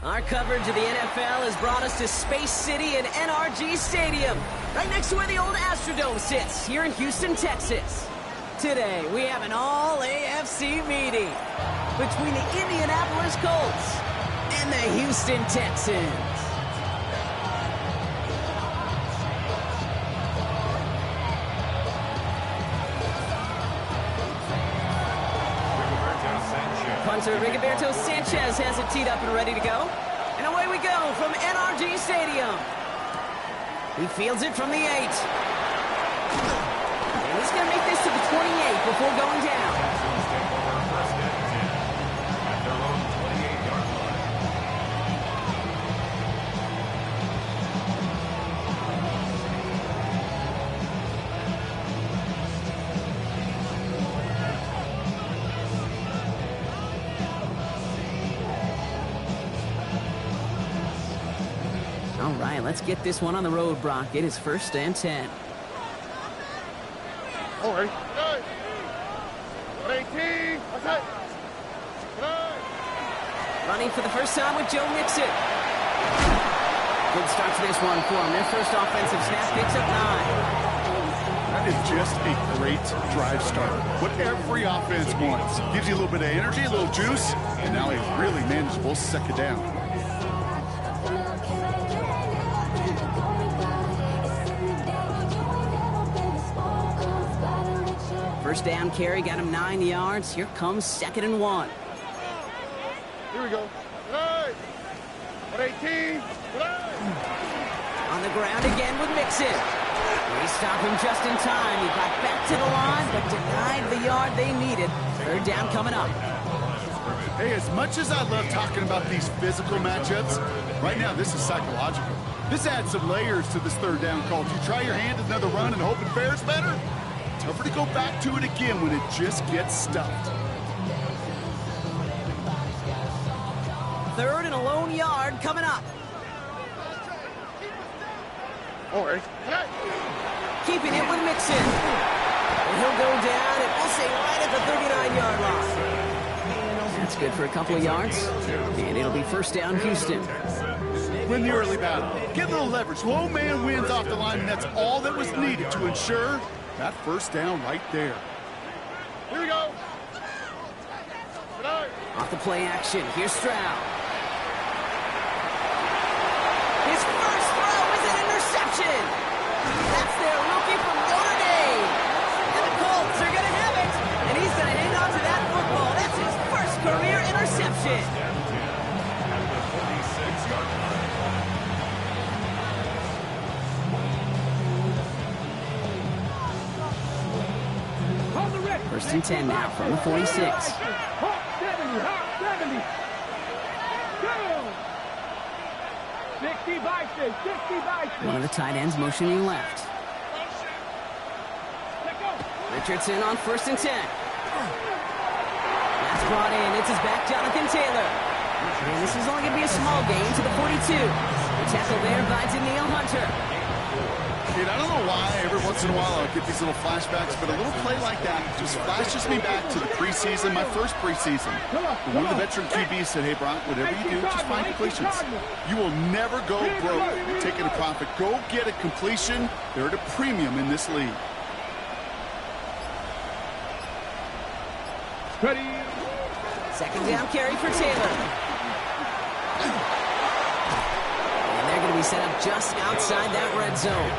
Our coverage of the NFL has brought us to Space City and NRG Stadium, right next to where the old Astrodome sits, here in Houston, Texas. Today, we have an all-AFC meeting between the Indianapolis Colts and the Houston Texans. Punter Rigoberto Sanchez has it teed up and ready to go. And away we go from NRG Stadium. He fields it from the 8. And he's going to make this to the 28 before going down. All right, let's get this one on the road, Brock. It is 1st and 10. All right. 18. Okay. Running for the first time with Joe Mixon. Good start to this one for him. Their first offensive snap picks up 9. That is just a great drive starter. What every offense wants. Gives you a little bit of energy, a little juice, and now a really manageable second down. First down carry got him 9 yards. Here comes 2nd and 1. Here we go. 18. On the ground again with Mixon. They stop him just in time. He got back to the line, but denied the yard they needed. 3rd down coming up. Hey, as much as I love talking about these physical matchups, right now this is psychological. This adds some layers to this 3rd down call. Do you try your hand at another run and hope it fares better? Tougher to go back to it again when it just gets stuffed. 3rd and a lone yard coming up. All right. Keeping it with Mixon. And he'll go down, and we'll say right at the 39-yard line. That's good for a couple of yards. And it'll be 1st down, Houston. Win the early battle. Get a little leverage. Low man wins off the line, and that's all that was needed to ensure that 1st down right there. Here we go. Off the play action. Here's Stroud. His first throw is an interception. That's their rookie from Notre Dame. And the Colts are going to have it. And he's going to hang on to that football. That's his first career interception. First and 10 now from the 46. One of the tight ends motioning left. Richardson on 1st and 10. That's brought in. It's his back, Jonathan Taylor. And this is only going to be a small gain to the 42. The tackle there by Daniil Hunter. Kid, I don't know why every once in a while I'll get these little flashbacks, but a little play like that just flashes me back to the preseason, my first preseason. One of the veteran QBs said, hey, Brock, whatever you do, just find completions. You will never go broke taking a profit. Go get a completion. They're at a premium in this league. Ready. 2nd down carry for Taylor. And they're going to be set up just outside that red zone.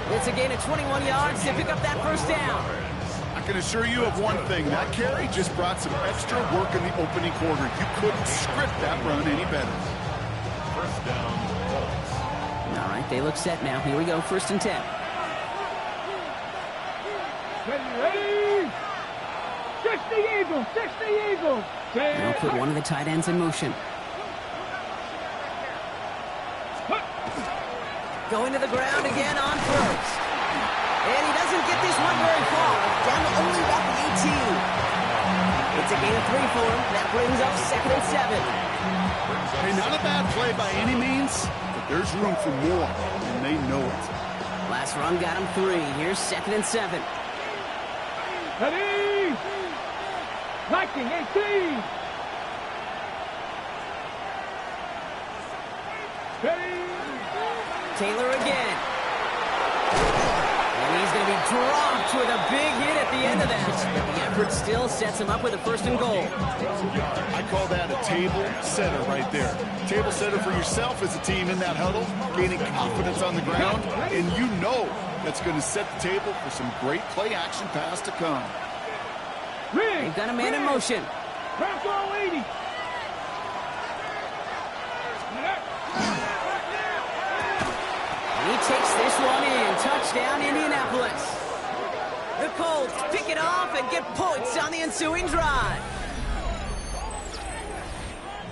It's a gain of 21 yards to pick up that 1st down. I can assure you of one thing. That carry just brought some extra work in the opening quarter. You couldn't script that run any better. 1st down. All right, they look set now. Here we go, 1st and 10. Ready! 60 Eagles! 60 Eagles! Now put one of the tight ends in motion. Going to the ground again on 1st. And he doesn't get this one very far. Down to only about the 18. It's a gain of 3 for him. That brings up 2nd and 7. Hey, not a bad play by any means, but there's room for more, and they know it. Last run got him 3. Here's 2nd and 7. Ready! Viking 18! Taylor again. And he's going to be dropped with a big hit at the end of that. The effort still sets him up with a 1st and goal. I call that a table setter right there. Table setter for yourself as a team in that huddle, gaining confidence on the ground, and you know that's going to set the table for some great play action pass to come. They've got a man in motion. Bronco 80. He takes this one in. Touchdown, Indianapolis. The Colts pick it off and get points on the ensuing drive.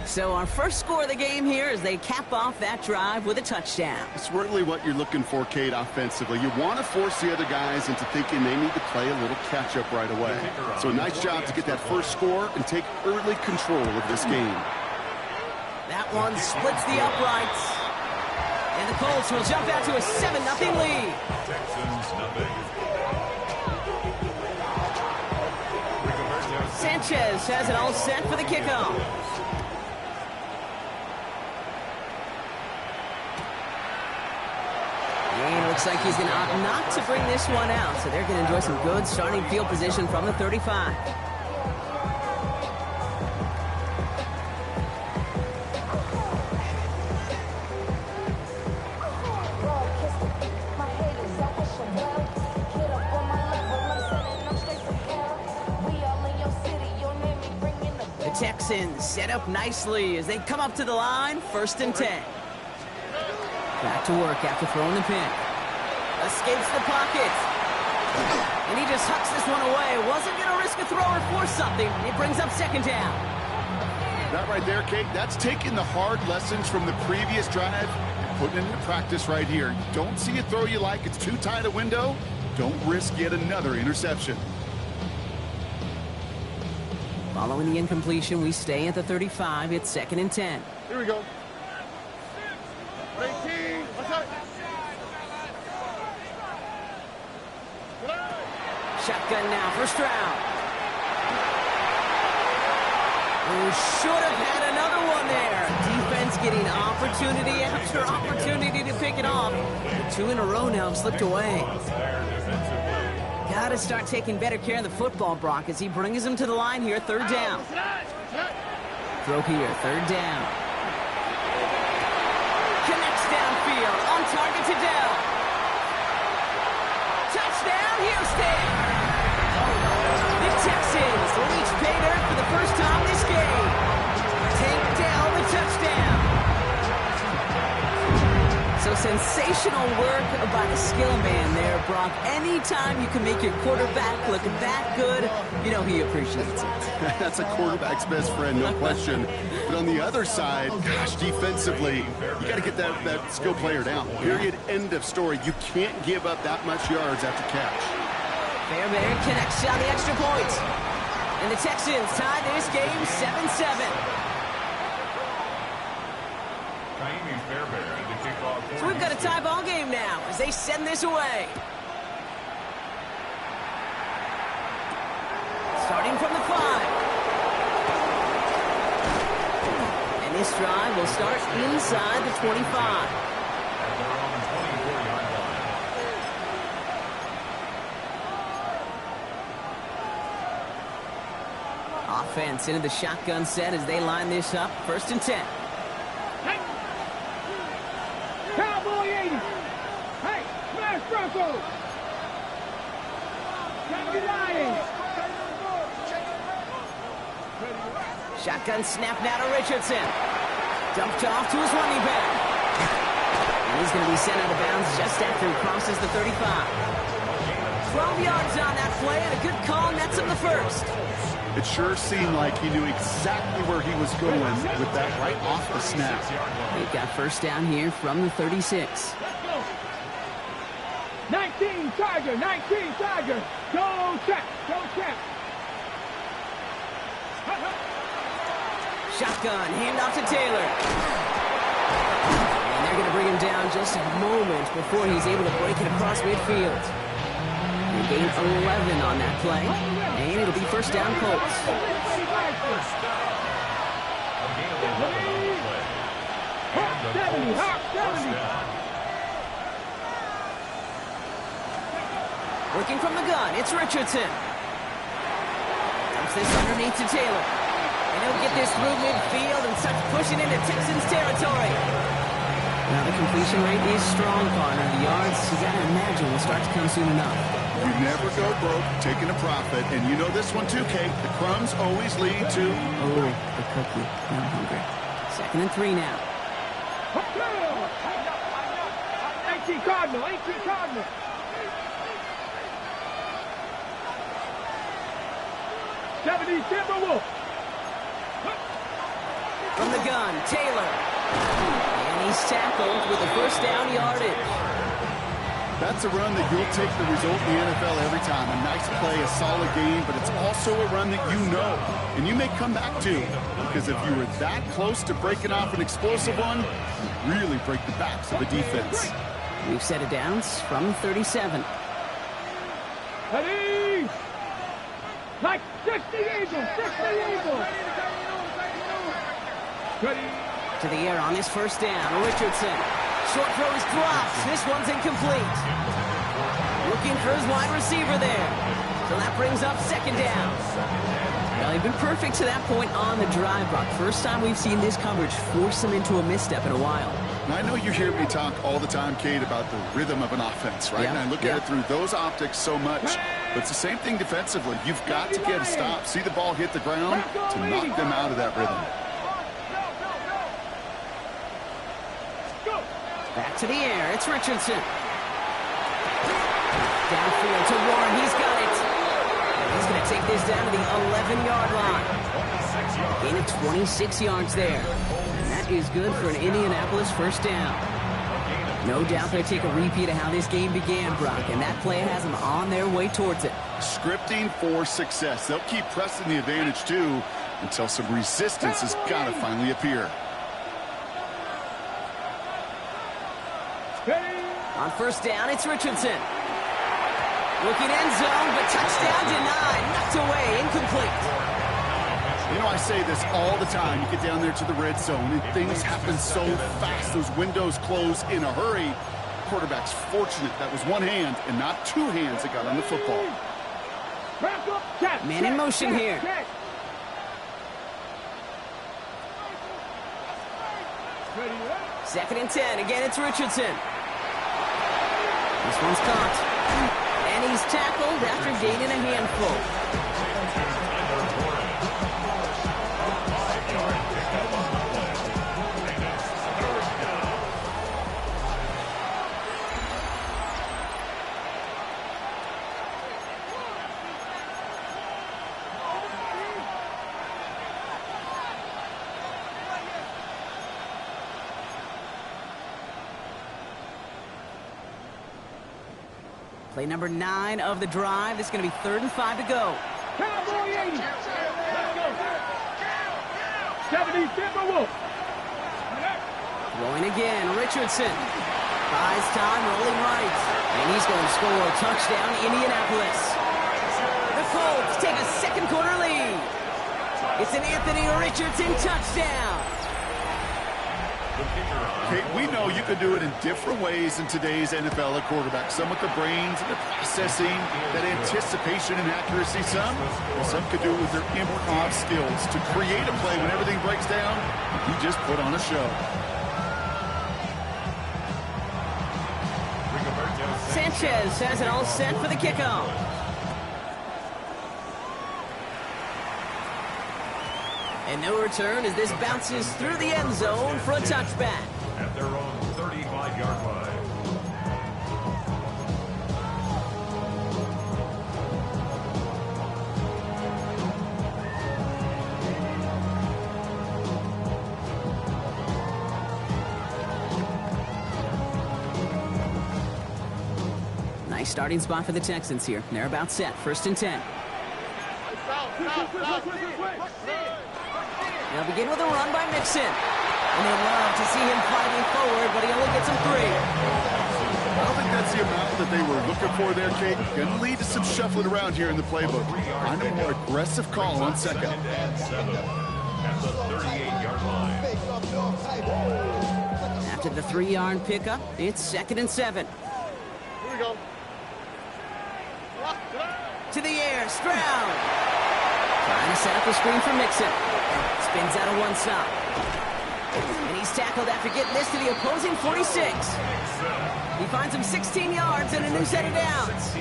So our first score of the game here as they cap off that drive with a touchdown. It's really what you're looking for, Kate, offensively. You want to force the other guys into thinking they need to play a little catch-up right away. So a nice job to get that first score and take early control of this game. That one splits the uprights. And the Colts will jump out to a 7-0 lead. Sanchez has it all set for the kickoff. And it looks like he's going to opt not to bring this one out. So they're going to enjoy some good starting field position from the 35. Texans set up nicely as they come up to the line, 1st and 10. Back to work after throwing the pick. Escapes the pocket. And he just hucks this one away. Wasn't going to risk a throw or force something. It brings up 2nd down. That right there, Kate, that's taking the hard lessons from the previous drive and putting it into practice right here. You don't see a throw you like, it's too tight a window. Don't risk yet another interception. Following the incompletion, we stay at the 35. It's 2nd and 10. Here we go. 18. What's up? Shotgun now, 1st round. Who should have had another one there. Defense getting opportunity after opportunity to pick it off. The 2 in a row now have slipped away. Got to start taking better care of the football, Brock, as he brings him to the line here, 3rd down. Throw here, 3rd down. Connects downfield, on target to Dell. Touchdown, Houston! The Texans reach pay dirt for the first time this game. Tank Dell the touchdown. So sensational work by the skill man there, Brock. Anytime you can make your quarterback look that good, you know he appreciates it. That's a quarterback's best friend, no question. But on the other side, gosh, defensively, you got to get that skill player down. Period, end of story. You can't give up that much yards after catch. Fairbairn connects on the extra point. And the Texans tie this game 7-7. So we've got a tie ball game now as they send this away. Starting from the 5. And this drive will start inside the 25. Offense into the shotgun set as they line this up. 1st and 10. Cowboy 80. Hey, smash Bronco. Shotgun snap now to Richardson. Dumped off to his running back. And he's going to be sent out of bounds just after he crosses the 35. 12 yards on that play and a good call nets him the 1st. It sure seemed like he knew exactly where he was going with that right off the snap. They've got 1st down here from the 36. 19 Tiger, 19 Tiger. Go check, go check. Shotgun, handoff to Taylor. And they're going to bring him down just a moment before he's able to break it across midfield. He gained 11 on that play, and it'll be 1st down Colts. Working from the gun, it's Richardson. Dumps this underneath to Taylor. And he'll get this through midfield and starts pushing into Texans territory. Now the completion rate is strong, partner. The yards, you gotta imagine, will start to come soon enough. You never go broke taking a profit, and you know this one too, Kate. The crumbs always lead to... Oh, the cookie. I'm hungry. 2nd and 3 now. 18 Cardinal, 18 Cardinal. Timberwolf. From the gun, Taylor. And he's tackled with the first down yardage. That's a run that you'll take the result in the NFL every time. A nice play, a solid game, but it's also a run that you know, and you may come back to, because if you were that close to breaking off an explosive one, you really break the backs of the defense. We've set it downs from 37. Ready? Like 60 Eagles, 60 Eagles. Ready? To the air on this first down, Richardson. Short throw is dropped. This one's incomplete. Looking for his wide receiver there. So that brings up 2nd down. Well, they've been perfect to that point on the drive, Brock. First time we've seen this coverage force them into a misstep in a while. Now, I know you hear me talk all the time, Kate, about the rhythm of an offense, right? And I look at it through those optics so much. But it's the same thing defensively. You've got to get a stop, see the ball hit the ground to knock them out of that rhythm. Back to the air, it's Richardson. Downfield to Warren, he's got it. He's going to take this down to the 11-yard line. Gain of 26 yards there. And that is good for an Indianapolis first down. No doubt they'll take a repeat of how this game began, Brock, and that play has them on their way towards it. Scripting for success. They'll keep pressing the advantage, too, until some resistance has got to finally appear. On first down, it's Richardson. Looking end zone, but touchdown denied. Knocked away, incomplete. You know, I say this all the time. You get down there to the red zone, and things happen so fast. Those windows close in a hurry. Quarterback's fortunate that was one hand and not two hands that got on the football. Man in motion here. Second and 10. Again, it's Richardson. This one's caught. And he's tackled after gaining a handful. Play number 9 of the drive. This is going to be 3rd and 5 to go. Cowboy 80. Let's go. 70 Timberwolf. Throwing again, Richardson. Buys time, rolling right. And he's going to score a touchdown, Indianapolis. The Colts take a second quarter lead. It's an Anthony Richardson touchdown. Kate, we know you can do it in different ways in today's NFL at quarterback. Some with the brains and the processing, that anticipation and accuracy. Some could do it with their improv skills to create a play when everything breaks down. You just put on a show. Sanchez has it all set for the kickoff. And no return as this bounces through the end zone for a touchback. At their own 35-yard line. Nice starting spot for the Texans here. They're about set. 1st and 10. They'll begin with a run by Mixon. And they'd love to see him fighting forward, but he only gets him 3. I don't think that's the amount that they were looking for there, Kate. Going to lead to some shuffling around here in the playbook. Find a more aggressive call on second. At the 38-yard line. After the 3-yard pickup, it's 2nd and 7. Here we go. To the air, Stroud. Trying to set up a screen for Mixon. Spins out of one stop. And he's tackled after getting this to the opposing 46. He finds him 16 yards and a new set of downs.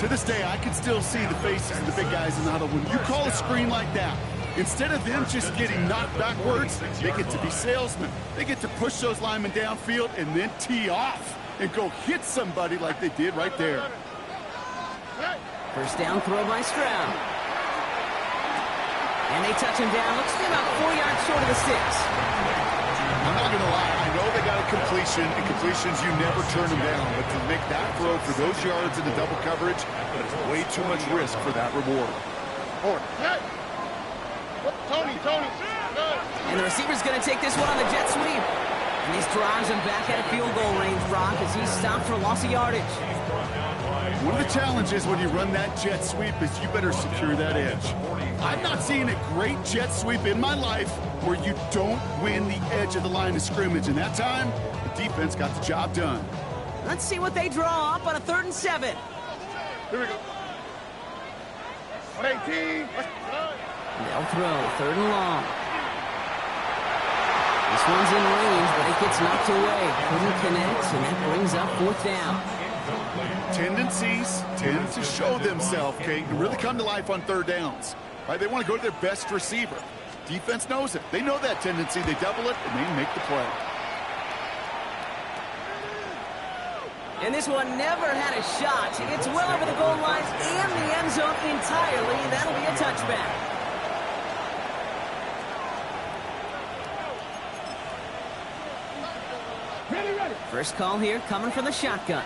To this day, I can still see the faces of the big guys in the huddle. When you call a screen like that, instead of them just getting knocked backwards, they get to be salesmen. They get to push those linemen downfield and then tee off and go hit somebody like they did right there. First down throw by Stroud. And they touch him down. Looks to be about 4 yards short of the 6. I'm not going to lie. I know they got a completion, and completions, you never turn them down. But to make that throw for those yards in the double coverage, that's way too much risk for that reward. Tony. And the receiver's going to take this one on the jet sweep. And these drives him back out of field goal range, Brock, as he's stopped for loss of yardage. One of the challenges when you run that jet sweep is you better secure that edge. I've not seen a great jet sweep in my life where you don't win the edge of the line of scrimmage. And that time, the defense got the job done. Let's see what they draw up on a 3rd and 7. Here we go. 118. They'll throw 3rd and long. This one's in range, but it gets knocked away. Couldn't connect, and that brings up 4th down. Tendencies tend to show themselves, Kate, and really come to life on 3rd downs. Right? They want to go to their best receiver. Defense knows it. They know that tendency. They double it, and they make the play. And this one never had a shot. It's well over the goal line and the end zone entirely, and that'll be a touchback. Ready. First call here coming from the shotgun.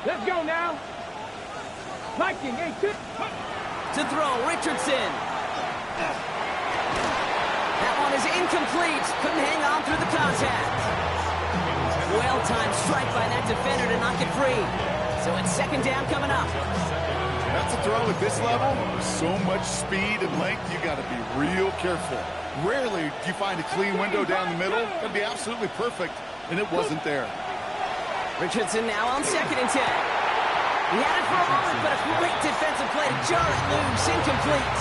Let's go now. Viking, 8 To throw, Richardson. That one is incomplete. Couldn't hang on through the contact. Well-timed strike by that defender to knock it free. So it's 2nd down coming up. That's a throw at this level. With so much speed and length, you got to be real careful. Rarely do you find a clean window down the middle. Got to be absolutely perfect, and it wasn't there. Richardson now on 2nd and 10. He had it for a moment, but a great defensive play to jar it loose. Incomplete.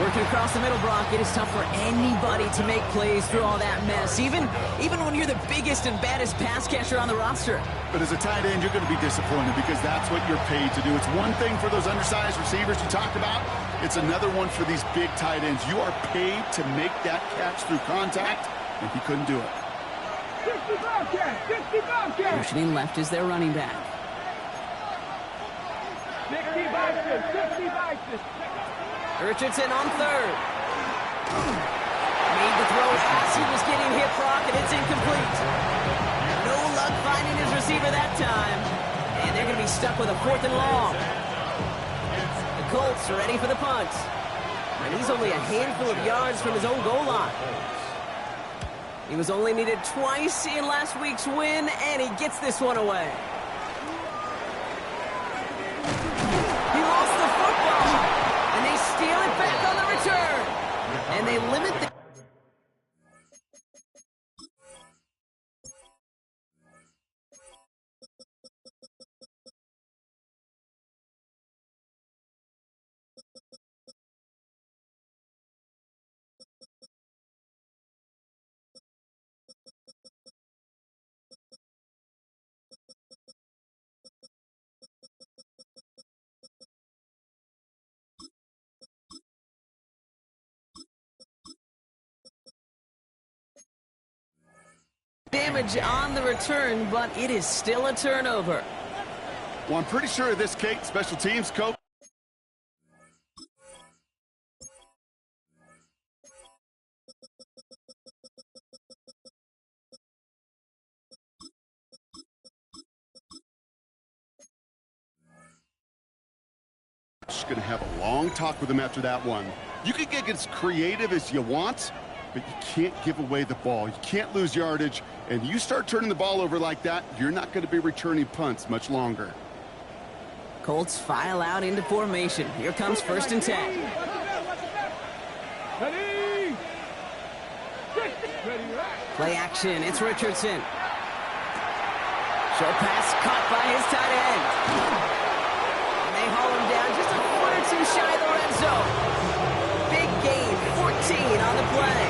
Working across the middle, Brock, it is tough for anybody to make plays through all that mess, even when you're the biggest and baddest pass catcher on the roster. But as a tight end, you're going to be disappointed because that's what you're paid to do. It's one thing for those undersized receivers you talked about. It's another one for these big tight ends. You are paid to make that catch through contact, and he couldn't do it. 65 catch. Motioning left is their running back. 65. Richardson on 3rd. Made the throw as he was getting hit, Brock, and it's incomplete. No luck finding his receiver that time. And they're going to be stuck with a 4th and long. The Colts are ready for the punt. And he's only a handful of yards from his own goal line. He was only needed twice in last week's win, and he gets this one away. He lost the football, and they steal it back on the return. And they limit the... damage on the return, but it is still a turnover. Well, I'm pretty sure of this, Kate. Special teams coach. Going to have a long talk with him after that one. You can get as creative as you want, but you can't give away the ball. You can't lose yardage, and you start turning the ball over like that, you're not going to be returning punts much longer. Colts file out into formation. Here comes 1st and 10. Ready. Ready. Play action. It's Richardson. Short pass caught by his tight end. And they haul him down just a foot or two shy of the red zone. Big gain, 14 on the play.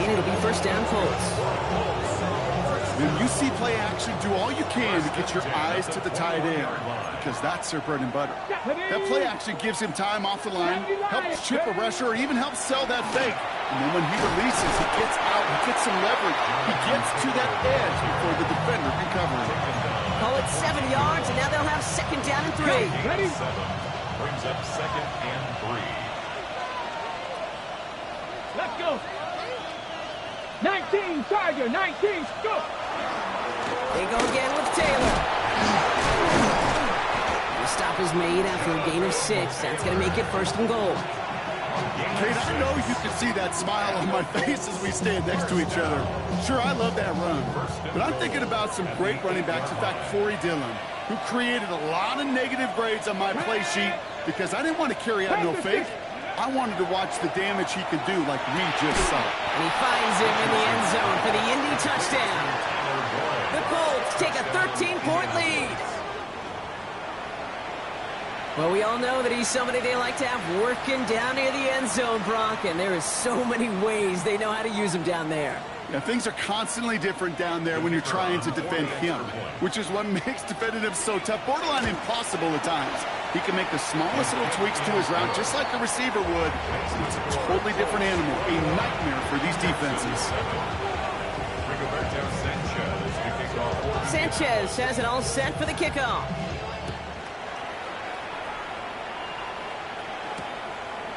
And it'll be first down Colts. When you see play action, do all you can to get your eyes to the tight end, because that's their bread and butter. That play action gives him time off the line, helps chip a rusher, or even helps sell that fake. And then when he releases, he gets out, he gets some leverage. He gets to that edge before the defender can cover it. Call it 7 yards, and now they'll have second down and 3. Ready? 7 brings up second and 3. Let's go. 19, Tiger, 19, go. They go again with Taylor. The stop is made after a gain of 6. That's going to make it first and goal. Kate, I know you can see that smile on my face as we stand next to each other. Sure, I love that run, but I'm thinking about some great running backs. In fact, Corey Dillon, who created a lot of negative grades on my play sheet because I didn't want to carry out no fake. I wanted to watch the damage he could do like we just saw. And he finds him in the end zone for the Indy touchdown. The Colts take a 13-point lead. Well, we all know that he's somebody they like to have working down near the end zone, Brock, and there is so many ways they know how to use him down there. Yeah, things are constantly different down there when you're trying to defend him, which is what makes defending him so tough, borderline impossible at times. He can make the smallest little tweaks to his route, just like a receiver would. It's a totally different animal, a nightmare for these defenses. Sanchez has it all set for the kickoff.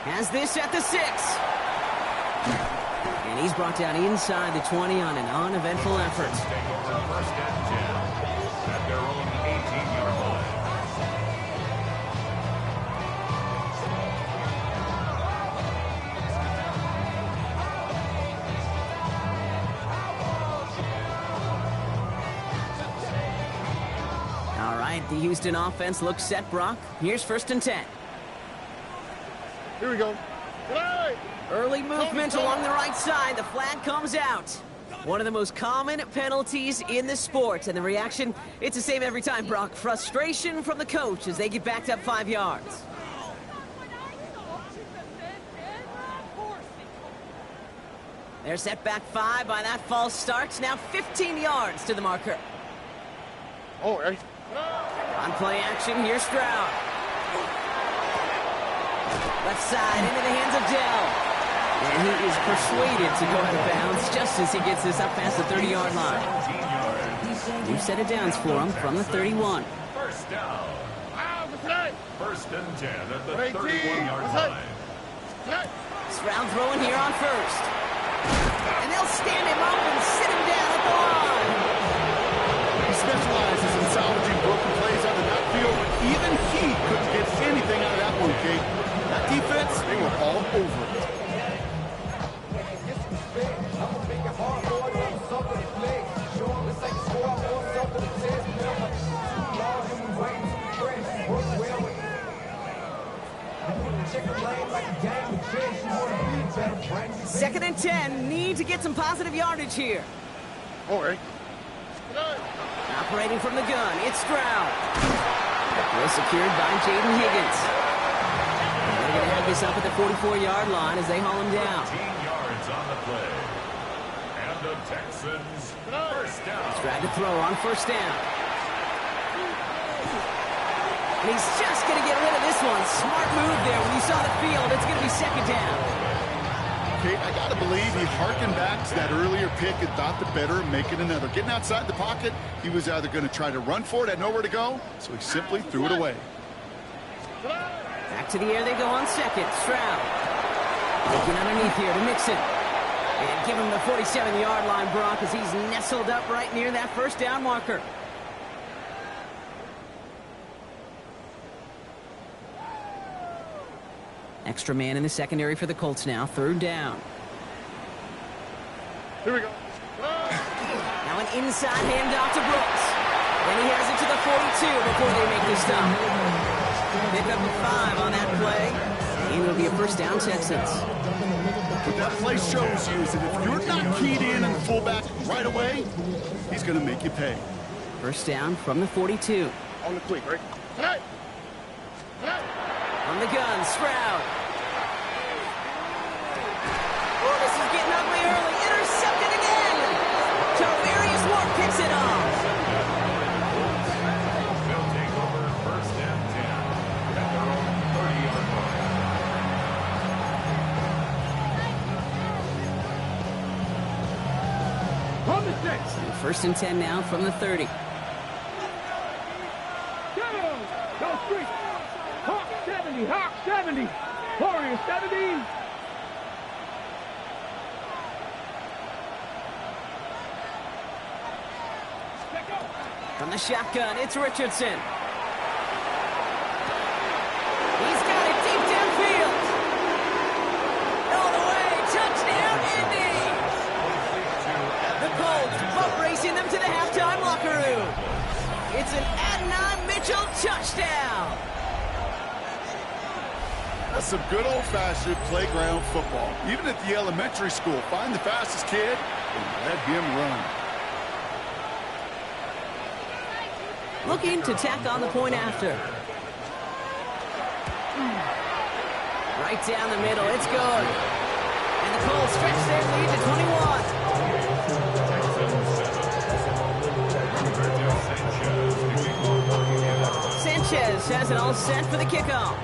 Has this at the 6. And he's brought down inside the 20 on an uneventful effort. First and 10 at their own 18-yard line. All right, the Houston offense looks set, Brock. Here's first and 10. Here we go. Early movement along the right side. The flag comes out. One of the most common penalties in the sport. And the reaction, it's the same every time, Brock. Frustration from the coach as they get backed up 5 yards. They're set back 5 by that false start. Now 15 yards to the marker. Oh, right. On play action, here's Stroud. Left side into the hands of Dell. And he is persuaded to go out of bounds just as he gets this up past the 30-yard line. New set of downs for him from the 31. First down. First and 10 at the 31-yard line. Stroud throwing here on first. And they'll stand him up and sit him down at the line. He specializes in salvaging broken plays out of that field. Even he couldn't get anything out of that one, Kate. That defense, they were all over it. Second and 10. Need to get some positive yardage here. All right. Operating from the gun, it's Stroud. Well secured by Jaden Higgins. They're going to have this up at the 44-yard line as they haul him down. 15 yards on the play. And the Texans first down. Stroud to throw on first down. And he's just going to get rid of this one. Smart move there. When you saw the field, it's going to be second down. Kate, I got to believe he harkened back to that earlier pick and thought the better of making another. Getting outside the pocket, he was either going to try to run for it, had nowhere to go, so he simply threw it away. Back to the air they go on second. Stroud looking underneath here to Mixon. And give him the 47-yard line, Brock, as he's nestled up right near that first down marker. Extra man in the secondary for the Colts now. Third down. Here we go. Now an inside handoff to Brooks. Then he has it to the 42 before they make the stop. Pick up a 5 on that play. And it'll be a first down, Texans. What that play shows you is that if you're not keyed in on the fullback right away, he's going to make you pay. First down from the 42. On the quick, right? On the gun, Stroud. Oh, this is getting ugly early. Intercepted again. Tarvarius Ward picks it off. They'll take over first and 10 at their own 30-yard line. On the 6. And first and 10 now from the 30. Go street. Hawk 70. Hawk 70. Warrior 70. From the shotgun, it's Richardson. He's got it deep downfield. All the way, touchdown, Indy. The Colts boat racing them to the halftime locker room. It's an Adnan Mitchell touchdown. That's some good old-fashioned playground football. Even at the elementary school, find the fastest kid and let him run. Looking to tack on the point after. Right down the middle, it's good. And the Colts stretch their lead to 21. Sanchez has it all set for the kickoff.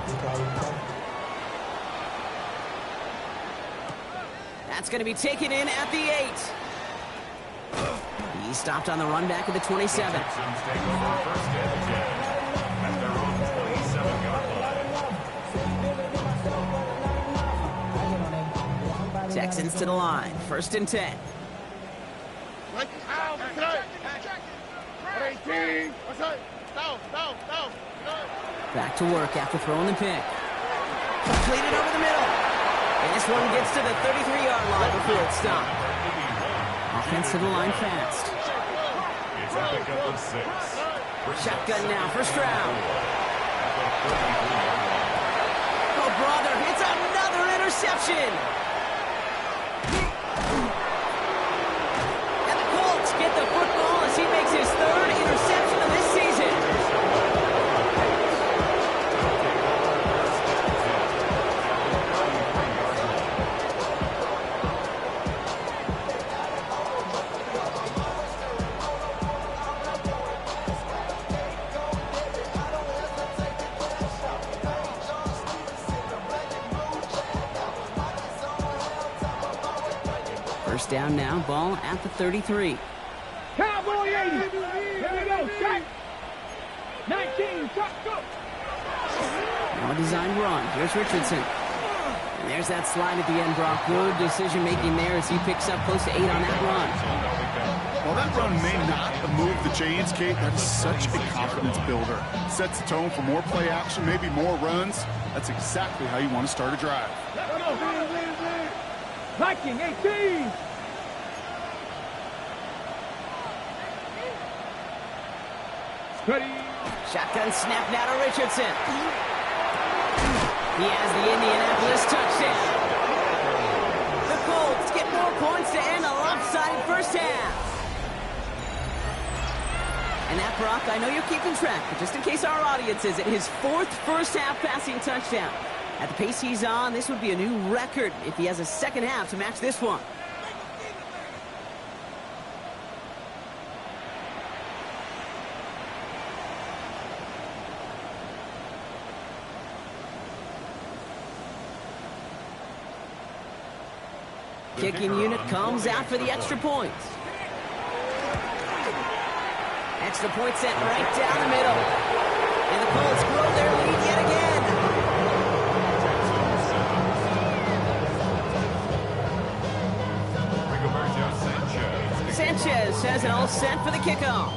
That's going to be taken in at the 8. He stopped on the run back at the 27. Texans take over first and 10 at their own 27-yard line. Texans to the line, first and 10. Back to work after throwing the pick. Completed over the middle. And this one gets to the 33-yard line before it's stopped. Offense to the line fast. It's a pickup of 6. Shotgun now for Stroud. Oh, brother, it's another interception. And the Colts get the football as he makes his 3rd interception of this season. First down now, ball at the 33. Cowboy 80. Here we go. Strike. 19. Shot. Go. Now a designed run. Here's Richardson. And there's that slide at the end, Brock. Good decision-making there as he picks up close to 8 on that run. While that run may not have moved the chains, Kate, that is such a confidence builder. Sets the tone for more play action, maybe more runs. That's exactly how you want to start a drive. Viking 18. Ready. Shotgun snap now to Richardson. He has the Indianapolis touchdown. The Colts get more points to end a lopsided first half. And that, Brock, I know you're keeping track, but just in case our audience isn't, his 4th first-half passing touchdown. At the pace he's on, this would be a new record if he has a second half to match this one. Kicking unit comes out for the extra point. Extra point sent right down the middle. And the Colts grow their lead yet again. Sanchez has it all set for the kickoff.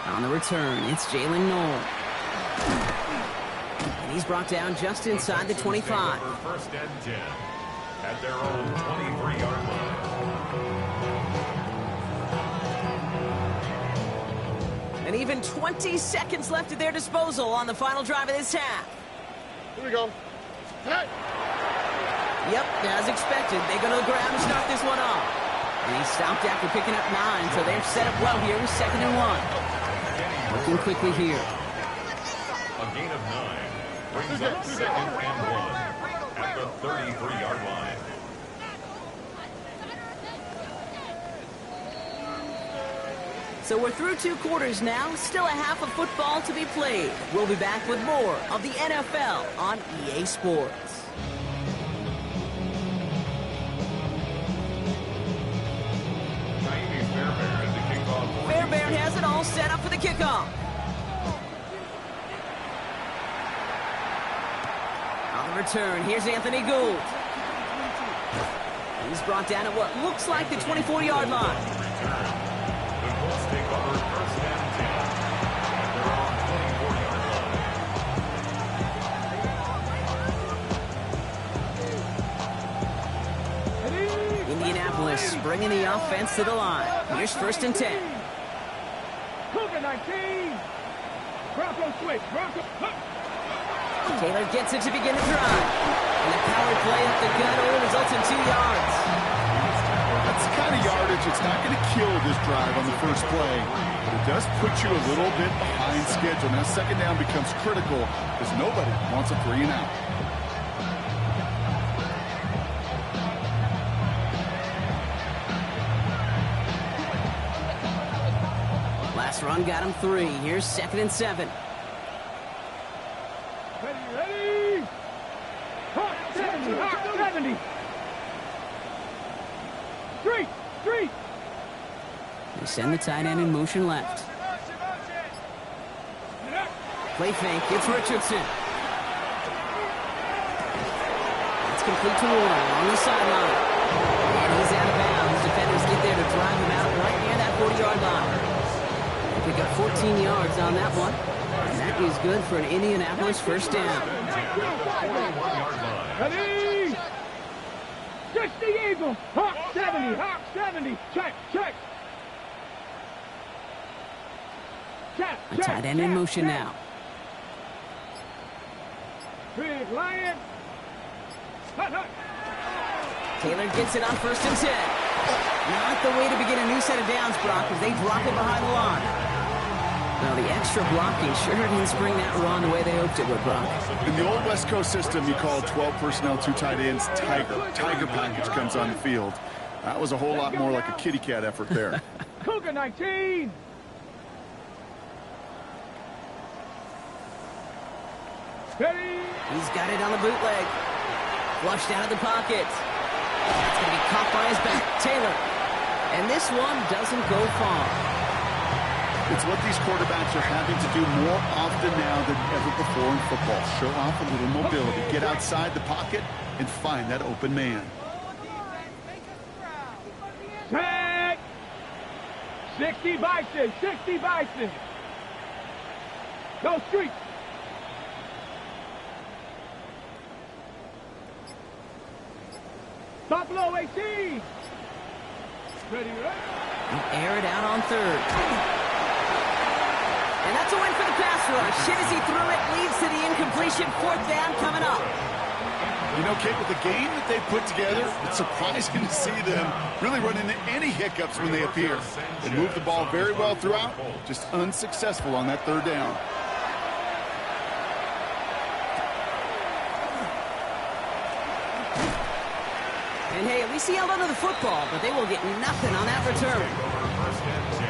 On the return, it's Jalen Noel. And he's brought down just inside the 25. First and 10 at their own 23-yard line. And even 20 seconds left at their disposal on the final drive of this half. Here we go. Hey. Yep, as expected, they're going to grab and start this one off. And he stopped after picking up 9, so they're set up well here with 2nd and 1. Looking quickly here. A gain of 9 brings up 2nd and 1 at the 33-yard line. So we're through 2 quarters now. Still a half of football to be played. We'll be back with more of the NFL on EA Sports. Fairbairn has it all set up for the kickoff. On the return, here's Anthony Gould. He's brought down at what looks like the 24-yard line. The Colts take over 1st and 10 at their own 24-yard line. Indianapolis bringing the offense to the line. Here's 1st and 10. Cougar 19. Bronco switch. Bronco. Taylor gets it to begin the drive. And the power play up the gut only results in 2 yards. That's the kind of yardage it's not going to kill this drive on the first play, but it does put you a little bit behind schedule. Now 2nd down becomes critical because nobody wants a 3 and out. Last run got him 3. Here's 2nd and 7. Ready. Hawk 70. Hawk 70. Street. They send the tight end in motion left. Play fake. It's Richardson. It's complete to Warner along the sideline. And he's out of bounds. Defenders get there to drive him out right near that 40-yard line. They pick up 14 yards on that one. And that is good for an Indianapolis 1st down. Ready. 60 Eagles. Hawk 70. Hawk 70. Check. A tight end in motion now. Big Lion. Taylor gets it on 1st and 10. Not the way to begin a new set of downs, Brock, as they drop it behind the line. Now, the extra blocking sure didn't spring that run the way they hoped it would, Brock. In the old West Coast system, you call 12 personnel, 2 tight ends, Tiger. Tiger package comes on the field. That was a whole lot more like a kitty cat effort there. Cougar 19. Ready. He's got it on the bootleg. Flushed out of the pocket. That's going to be caught by his back. Taylor. And this one doesn't go far. It's what these quarterbacks are having to do more often now than ever before in football. Show off a little mobility. Get outside the pocket and find that open man. Set. 60 Bison. 60 Bison. Go Street. Buffalo 18. Ready. Air it out on 3rd. And that's a win for the pass rush. Shit as he threw it leads to the incompletion. 4th down coming up. You know, Kate, with the game that they put together, it's surprising to see them really run into any hiccups when they appear. They moved the ball very well throughout, just unsuccessful on that 3rd down. And hey, at least he held onto the football, but they will get nothing on that return. 1st and 10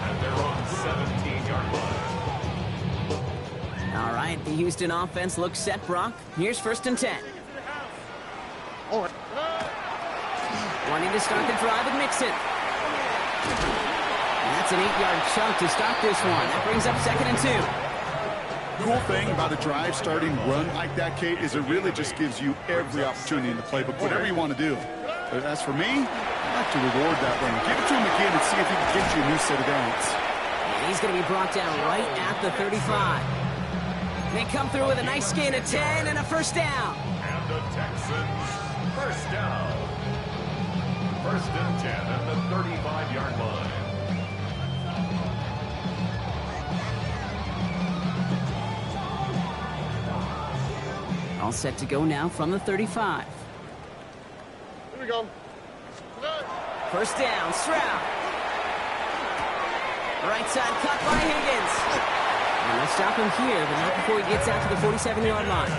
at their own 17-yard line. All right, the Houston offense looks set, Brock. Here's 1st and 10. Wanting to start the drive with Mixon. And that's an 8-yard chunk to start this one. That brings up 2nd and 2. Cool thing about a drive starting run like that, Kate, is it really just gives you every opportunity in the playbook, whatever you want to do. But as for me, I'd like to reward that run. Give it to him again and see if he can get you a new set of downs. And he's going to be brought down right at the 35. They come through with a nice gain of 10 and a 1st down. And the Texans, 1st down. 1st and 10 at the 35-yard line. All set to go now from the 35. Here we go. First down, Stroud. Right side cut by Higgins. And they'll stop him here, but not before he gets out to the 47-yard line.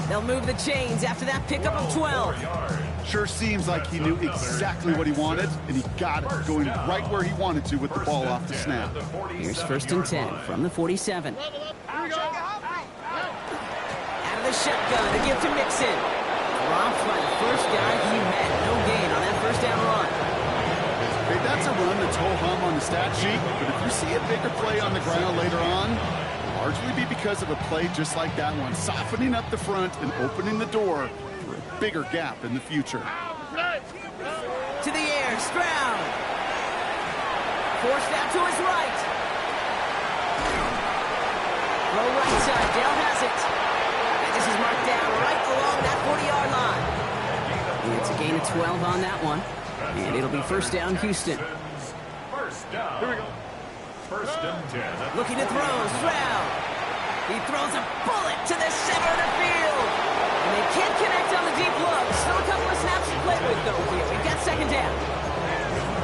They'll move the chains after that pickup of 12. Sure seems like he knew exactly what he wanted, and he got it, going right where he wanted to with the ball off the snap. Here's 1st and 10 from the 47. Out of the shotgun to give to Mixon. Dropped by the first guy. He had no gain on that first down run. Hey, that's a run that's ho-hum on the stat sheet, but if you see a bigger play on the ground later on, it'll largely be because of a play just like that one, softening up the front and opening the door for a bigger gap in the future. To the air, Stroud. Forced out to his right. Throw right side, Dale has it. And this is marked down right along that 40-yard line. And it's a gain of 12 on that one. And it'll be first down, Houston. First down. Here we go. 1st and 10. Looking to throw, Stroud. He throws a bullet to the center of the field. And they can't connect on the deep look. Still a couple of snaps to play with, though, here. We've got 2nd down.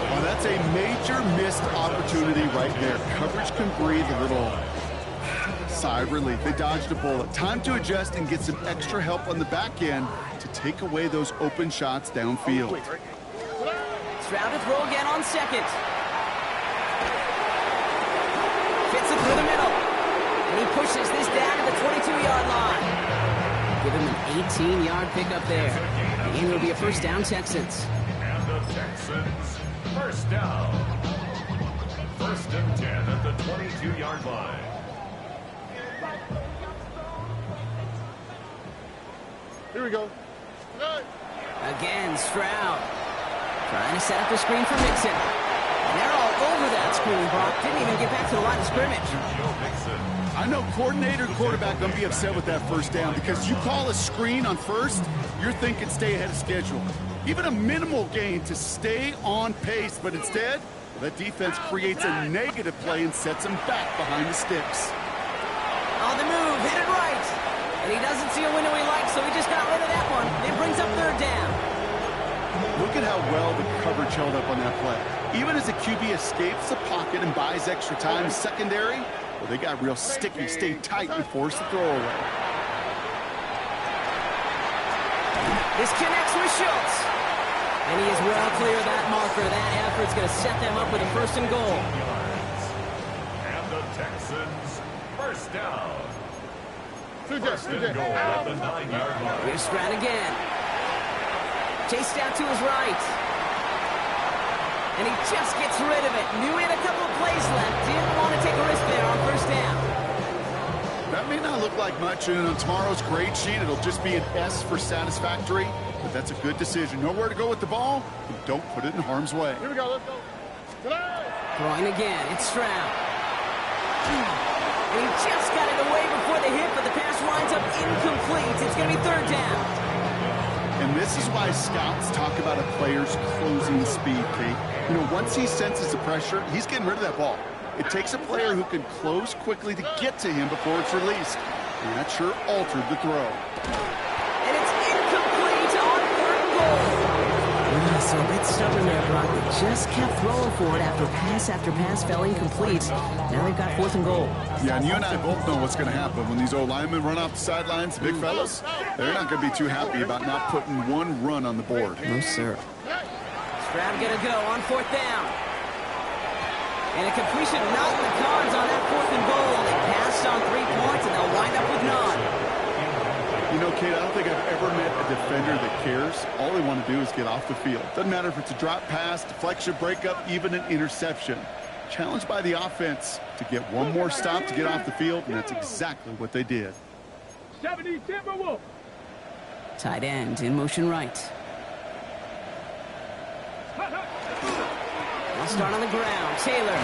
Well, that's a major missed opportunity right there. Coverage can breathe a little sigh of relief. They dodged a bullet. Time to adjust and get some extra help on the back end to take away those open shots downfield. Stroud to throw again on 2nd. Fits it through the middle. And he pushes this down to the 22-yard line. Give him an 18-yard pickup there. And it'll be a first down, Texans. And the Texans, first down. 1st and 10 at the 22-yard line. Here we go. Again, Stroud. Trying to set up a screen for Mixon. And they're all over that screen, Brock. Didn't even get back to the line of scrimmage. I know coordinator and quarterback going to be upset with that first down because you call a screen on first, you're thinking stay ahead of schedule. Even a minimal gain to stay on pace, but instead, that defense creates a negative play and sets them back behind the sticks. On the move, headed right. And he doesn't see a window he likes, so he just got rid of that one. It brings up 3rd down. Look at how well the coverage held up on that play. Even as the QB escapes the pocket and buys extra time secondary, well, they got real sticky, stay tight, and force the throw away. This connects with Schultz. And he is well clear of that marker. That effort's going to set them up with a 1st and goal. And the Texans, first down. 1st and goal at the 9-yard line. Here's Stroud again. Chased out to his right. And he just gets rid of it. Knew he had a couple of plays left. Didn't want to take a risk there on 1st down. That may not look like much, and on tomorrow's grade sheet, it'll just be an S for satisfactory, but that's a good decision. Know where to go with the ball, and don't put it in harm's way. Here we go, let's go. Throwing again, it's Stroud. And he just got it away before the hit, but the pass winds up incomplete. It's going to be 3rd down. And this is why scouts talk about a player's closing speed, Kate. You know, once he senses the pressure, he's getting rid of that ball. It takes a player who can close quickly to get to him before it's released. And that sure altered the throw. And it's incomplete on 3rd and goal. So a bit stubborn there, Brock. They just kept throwing for it after pass fell incomplete. Now they've got 4th and goal. Yeah, and you and I both know what's going to happen. When these old linemen run off the sidelines, big fellas, they're not going to be too happy about not putting one run on the board. No, sir. Stroud going to go on 4th down. And a completion not in the cards on that 4th and goal. They passed on 3 points, and they'll wind up with none. You know, Kate, I don't think I've ever met a defender that cares. All they want to do is get off the field. Doesn't matter if it's a drop pass, deflection, breakup, even an interception. Challenged by the offense to get one more stop to get off the field, and that's exactly what they did. 70 Timberwolves. Tight end in motion right. They'll start on the ground. Taylor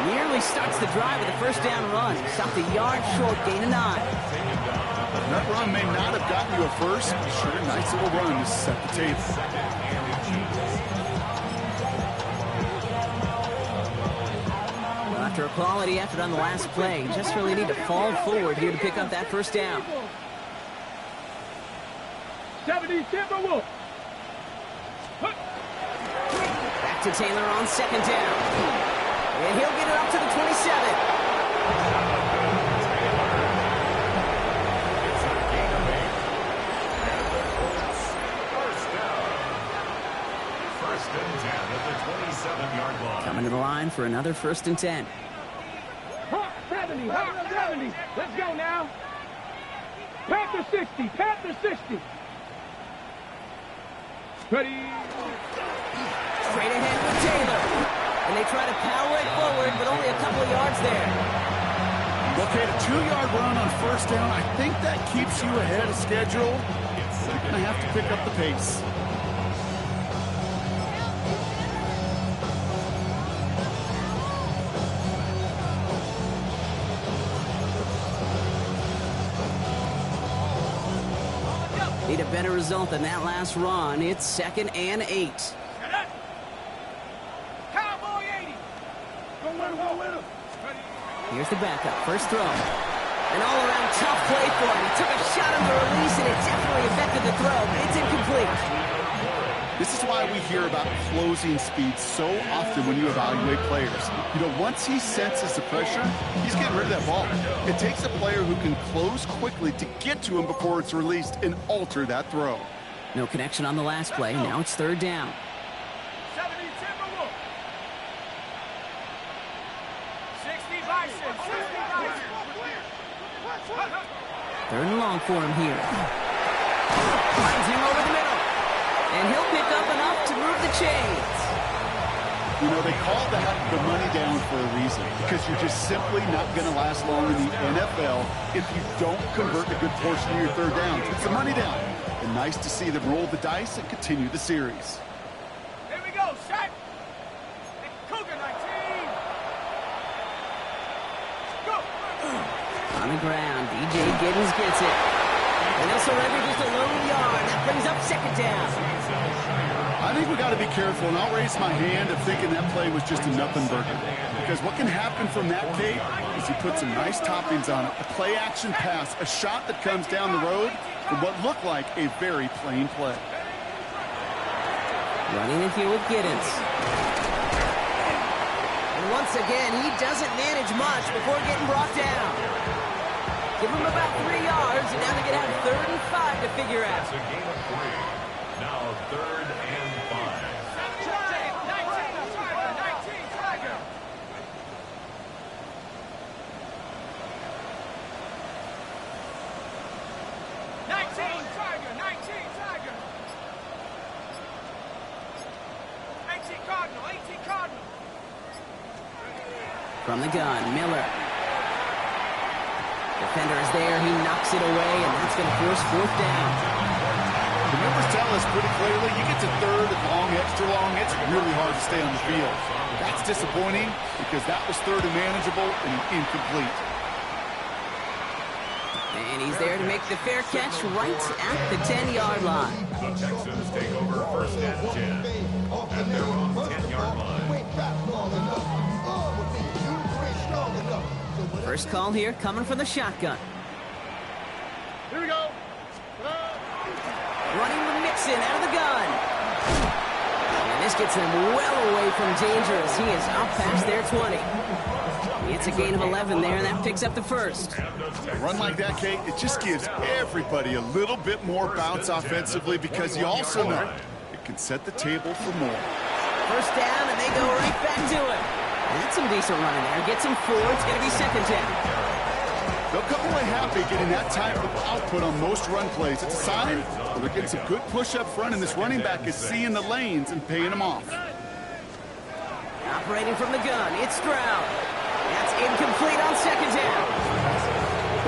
nearly starts the drive with a 1st down run. Stopped a yard short, gain of 9. That run may not have gotten you a first, but sure, a nice little run to set the table. Well, after a quality effort on the last play, you just really need to fall forward here to pick up that 1st down. 70 Timberwolves. to Taylor on second down. And he'll get it up to the 27. Coming to the line for another 1st and 10. Hot 70, hot 70. Let's go now. Panther 60, Panther 60. Ready. Straight ahead with Taylor. And they try to power it forward, but only a couple of yards there. Okay, a 2-yard run on 1st down. I think that keeps you ahead of schedule. You're going to have to pick up the pace. Need a better result than that last run. It's 2nd and 8. Cowboy 80. Go with him. Here's the backup. First throw. An all-around tough play for him. He took a shot on the release, and it definitely affected the throw, but it's incomplete. This is why we hear about closing speed so often when you evaluate players. You know, once he senses the pressure, he's getting rid of that ball. It takes a player who can close quickly to get to him before it's released and alter that throw. No connection on the last play. Now it's 3rd down. 70 Timberwolves. 60 Bison. 60 Bison. 3rd and long for him here. Finds him over the middle. And he'll pick up enough to move the chains. You know, they call that the money down for a reason, because you're just simply not going to last long in the NFL if you don't convert a good portion of your 3rd downs. It's the money down. And nice to see them roll the dice and continue the series. Here we go, Shaq. Cougar 19. Go. On the ground, DJ Giddens gets it. And they'll surrender just a lone yard. That brings up 2nd down. I think we got to be careful, and I'll raise my hand of thinking that play was just a nothing burger. Because what can happen from that, Kate, is he puts some nice toppings on it. A play-action pass, a shot that comes down the road for what looked like a very plain play. Running in here with Giddens. And once again, he doesn't manage much before getting brought down. Give him about 3 yards, and now they're going to have 3rd and 5 to figure out. It's a game of 3. Now 3rd and 5. 19 Tiger. 19 Tiger. 18 Cardinal. 18 Cardinal. From the gun, Miller. Defender is there. He knocks it away, and that's going to force 4th down. The numbers tell us pretty clearly, you get to 3rd and long, extra long, it's really hard to stay on the field. That's disappointing because that was 3rd and manageable and incomplete. And he's there to make the fair catch right at the 10-yard line. The Texans take over 1st and 10. And they're on the 10-yard line. First call here coming from the shotgun. Here we go. Running with Mixon out of the gun. And this gets him well away from danger as he is up past their 20. It's a gain of 11 there, and that picks up the 1st. A run like that, Kate, it just gives everybody a little bit more bounce offensively because you also know it can set the table for more. 1st down, and they go right back to it. That's some decent running there. Gets him 4. It's going to be 2nd down. They'll come away happy getting that type of output on most run plays. It's a sign where they're getting some good push up front, and this running back is seeing the lanes and paying them off. Operating from the gun, it's Stroud. That's incomplete on 2nd down.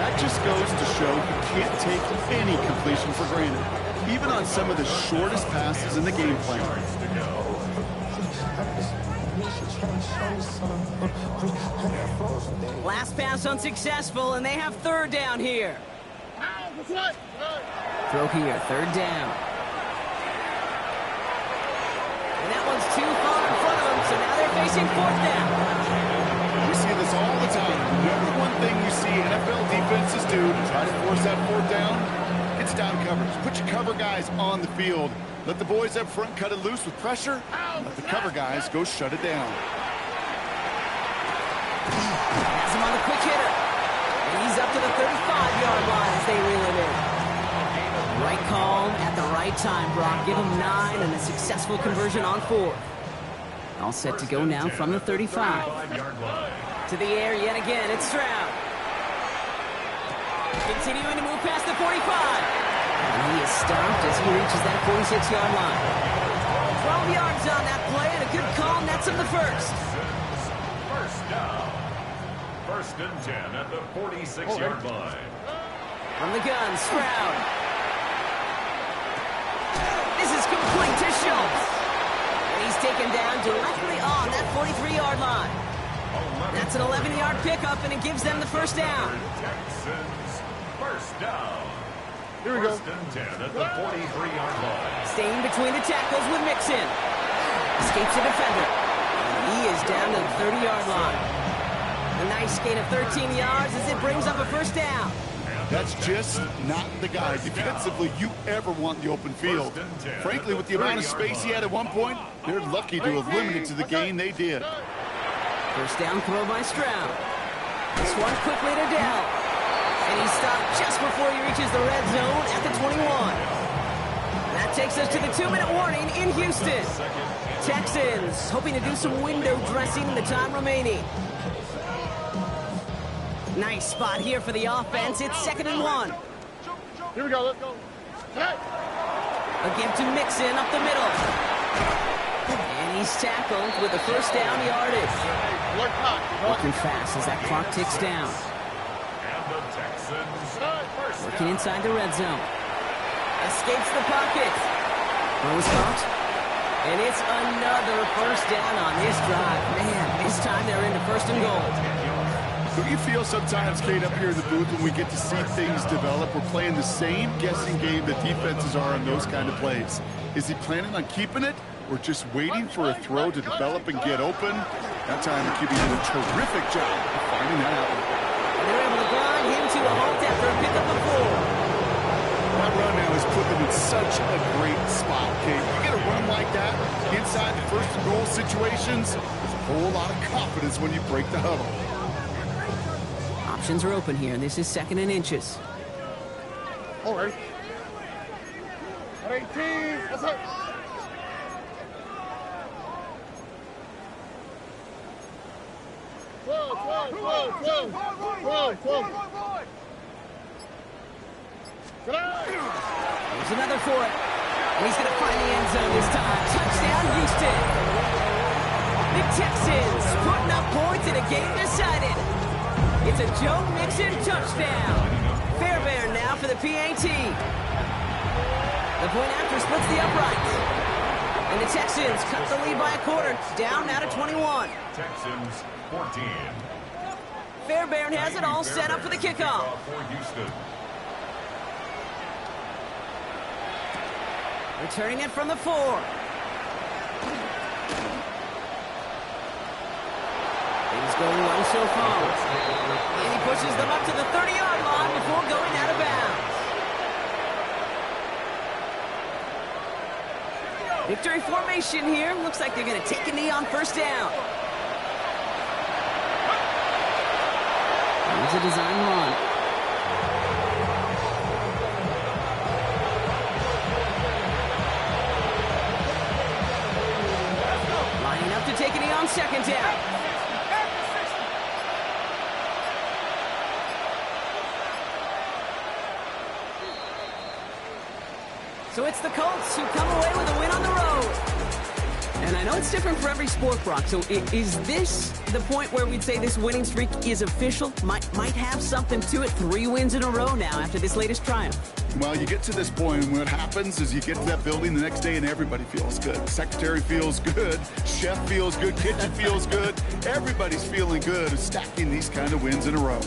That just goes to show you can't take any completion for granted, even on some of the shortest passes in the game plan. Last pass unsuccessful, and they have 3rd down here. Throw here, 3rd down. And that one's too far in front of them, so now they're facing 4th down. We see this all the time. The number one thing you see NFL defenses do to try to force that 4th down, get against down coverage. Put your cover guys on the field. Let the boys up front cut it loose with pressure. Let the cover guys go shut it down. Has him on the quick hitter. And he's up to the 35-yard line as they reel it in. Right call at the right time, Brock. Give him 9 and a successful conversion on 4. All set to go now from the 35. To the air yet again, it's Stroud. Continuing to move past the 45. And he is stopped as he reaches that 46-yard line. 12 yards on that play, and a good call nets him the first. First down. 1st and 10 at the 46-yard line. From the gun, Stroud. This is complete to Schultz. And he's taken down directly on that 43-yard line. That's an 11-yard pickup, and it gives them the first down. Texans, first down. Here we go. 1st and 10 at the 43-yard line. Staying between the tackles with Mixon. Escapes the defender. And he is down to the 30-yard line. A nice gain of 13 yards as it brings up a first down. That's just not the guy defensively you ever want in the open field. Frankly, with the amount of space he had at one point, they're lucky to have limited to the gain they did. First down throw by Stroud. Swung quickly to Dell. And he's stopped just before he reaches the red zone at the 21. That takes us to the 2-minute warning in Houston. Texans hoping to do some window dressing in the time remaining. Nice spot here for the offense. It's 2nd and 1. Here we go, let's go. A give to Mixon up the middle. And he's tackled with the first down yardage. Working fast as that clock ticks down. And the Texans, first Working down. inside the red zone. Escapes the pocket. Throws caught. And it's another first down on this drive. Man, this time they're into 1st and goal. Don't you feel sometimes, Kate, up here in the booth when we get to see things develop, we're playing the same guessing game that defenses are on those kind of plays? Is he planning on keeping it or just waiting for a throw to develop and get open? That time the QB did a terrific job of finding that out. They're able to grind him to a halt after a pickup of 4. That run now has put them in such a great spot, Kate. You get a run like that inside the 1st and goal situations, there's a whole lot of confidence when you break the huddle. Options are open here. This is 2nd and inches. All right. At 18, that's it. There's another for it. And he's going to find the end zone this time. Touchdown, Houston. The Texans putting up points in a game decided. It's a Joe Mixon touchdown. Fairbairn now for the PAT. The point after splits the uprights. And the Texans cut the lead by a quarter. Down now to 21. Texans, 14. Fairbairn has it all set up for the kickoff. For Houston. Returning it from the 4. Things going well so far. And he pushes them up to the 30-yard line before going out of bounds. Victory formation here. Looks like they're going to take a knee on first down. Here's a design run. Lining up to take a knee on second down. So it's the Colts who come away with a win on the road. And I know it's different for every sport, Brock. So is this the point where we'd say this winning streak is official? Might have something to it. 3 wins in a row now after this latest triumph. Well, you get to this point, and what happens is you get to that building the next day and everybody feels good. Secretary feels good, chef feels good, kitchen feels good. Everybody's feeling good of stacking these kind of wins in a row.